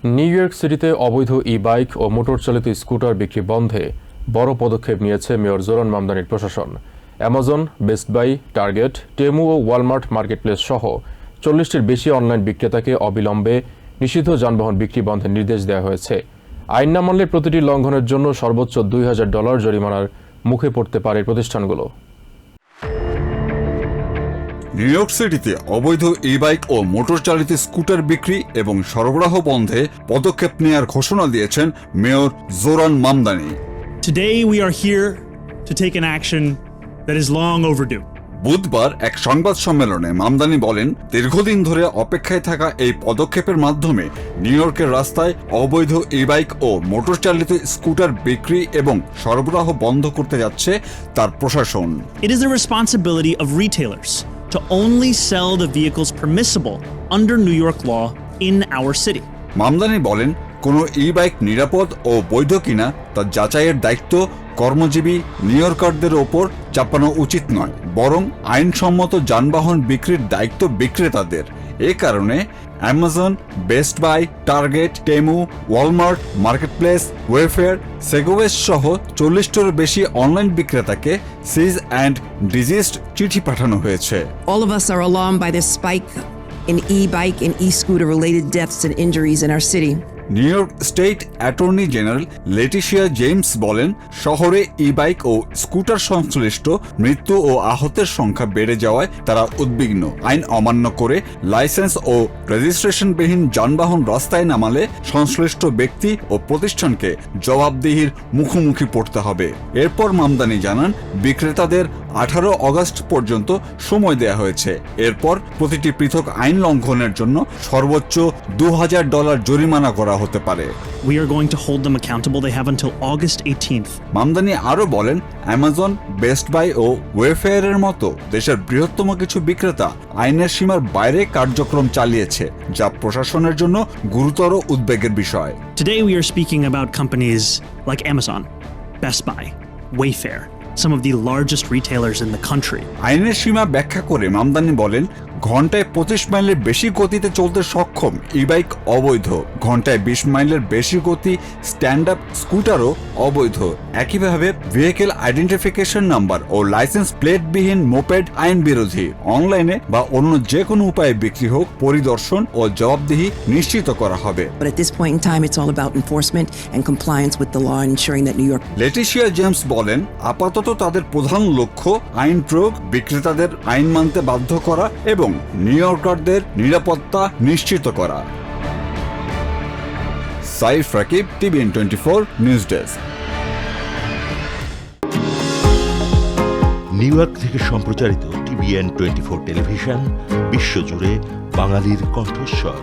New York সিটিতে অবৈধ ebike ও মোটর চালিত স্কুটার বিক্রি বন্ধে বড় পদক্ষেপ নিয়েছে মেয়র জোরান মামদানির প্রশাসন। Amazon, Best Buy, Target, Temu ও ওয়ালমার্ট মার্কেটপ্লেস সহ ৪০টির বেশি অনলাইন বিক্রেতাকে অবিলম্বে নিষিদ্ধ যানবাহন বিক্রি বন্ধের নির্দেশ দেওয়া হয়েছে। আইন না মানলে প্রতিটি লঙ্ঘনের জন্য সর্বোচ্চ $২,০০০ জরিমানার মুখে পড়তে পারে প্রতিষ্ঠানগুলো। নিউ ইয়র্ক সিটিতে অবৈধ ই-বাইক ও মোটর চালিত স্কুটার বিক্রি এবং সরবরাহ বন্ধে পদক্ষেপ নেওয়ার ঘোষণা দিয়েছেন mayor Zoran Mamdani. Today we are here to take an action that is long overdue. বুধবার এক সংবাদ সম্মেলনে মামদানি বলেন, দীর্ঘদিন ধরে অপেক্ষায় থাকা এই পদক্ষেপের মাধ্যমে নিউ ইয়র্কের রাস্তায় অবৈধ ই-বাইক ও মোটর চালিত স্কুটার বিক্রি এবং সরবরাহ বন্ধ করতে যাচ্ছে তার প্রশাসন। It is the responsibility of retailers to only sell the vehicles permissible under New York law in our city. Mamdani বলেন, কোনো ই-বাইক নিরাপদ ও বৈধ কিনা তা যাচাইয়ের দায়িত্ব কর্মজীবী নিউ ইয়র্কারদের ওপর চাপানো উচিত নয়, বরং আইনসম্মত যানবাহন বিক্রির দায়িত্ব বিক্রেতাদের। এ কারণে Amazon, Best Buy, Target, Temu, Walmart, marketplace, Wayfair, সেগোওয়েস সহ ৪০টির বেশি অনলাইন বিক্রেতাকে সিজ অ্যান্ড ডিজিস্ট চিঠি পাঠানো হয়েছে। All of us are alarmed by this spike in e-bike and e-scooter related deaths and injuries in our city. New York state attorney general Letitia James বলেন, শহরে e-bike ও scooter সংশ্লিষ্ট মৃত্যু ও আহতের সংখ্যা বেড়ে যাওয়ায় তারা উদ্বিগ্ন। আইন অমান্য করে লাইসেন্স ও রেজিস্ট্রেশনবিহীন যানবাহন রাস্তায় নামালে সংশ্লিষ্ট ব্যক্তি ও প্রতিষ্ঠানকে জবাবদিহির মুখোমুখি পড়তে হবে। এরপর মামদানি জানান, বিক্রেতাদের 18 অগস্ট পর্যন্ত সময় দেয়া হয়েছে। এরপর প্রতিটি পৃথক আইন লঙ্ঘনের জন্য সর্বোচ্চ $২,০০০ জরিমানা করা হতে পারে। We are going to hold them accountable. They have until August 18th. Mamdani আরও বলেন, অ্যামাজন, বেস্ট বাই ও ওয়েফেয়ারের মতো দেশের বৃহত্তম কিছু বিক্রেতা আইনের সীমার বাইরে কার্যক্রম চালিয়েছে, যা প্রশাসনের জন্য গুরুতর উদ্বেগের বিষয়। Today we are speaking about companies like Amazon, Best Buy, Wayfair, some of the largest retailers in the country. আইনের সীমা ব্যাখ্যা করে মামদানি বলেন, ঘন্টায় 25 মাইলের বেশি গতিতে চলতে সক্ষম ই-বাইক অবৈধ, ঘন্টায় 20 মাইলের বেশি গতি স্ট্যান্ড আপ স্কুটারও অবৈধ। একইভাবে ভেহিকেল আইডেন্টিফিকেশন নাম্বার ও লাইসেন্স প্লেটবিহীন মোপেড আইন বিরোধী। অনলাইনে বা অন্য যে কোনো উপায়ে বিক্রি হোক, পরিদর্শন ও জবাবদিহি নিশ্চিত করা হবে। But at this point in time, it's all about enforcement and compliance with the law and ensuring that New York. Letitia James বলেন, আপাতত তাদের প্রধান লক্ষ্য আইন প্রয়োগ, বিক্রেতাদের আইন মানতে বাধ্য করা এবং নিউ ইয়র্কারদের নিরাপত্তা নিশ্চিত করা। Saif Rakib, TVN24 news desk. New York থেকে সম্প্রচারিত TVN24 টেলিভিশন বিশ্বজুড়ে বাঙালির কণ্ঠস্বর।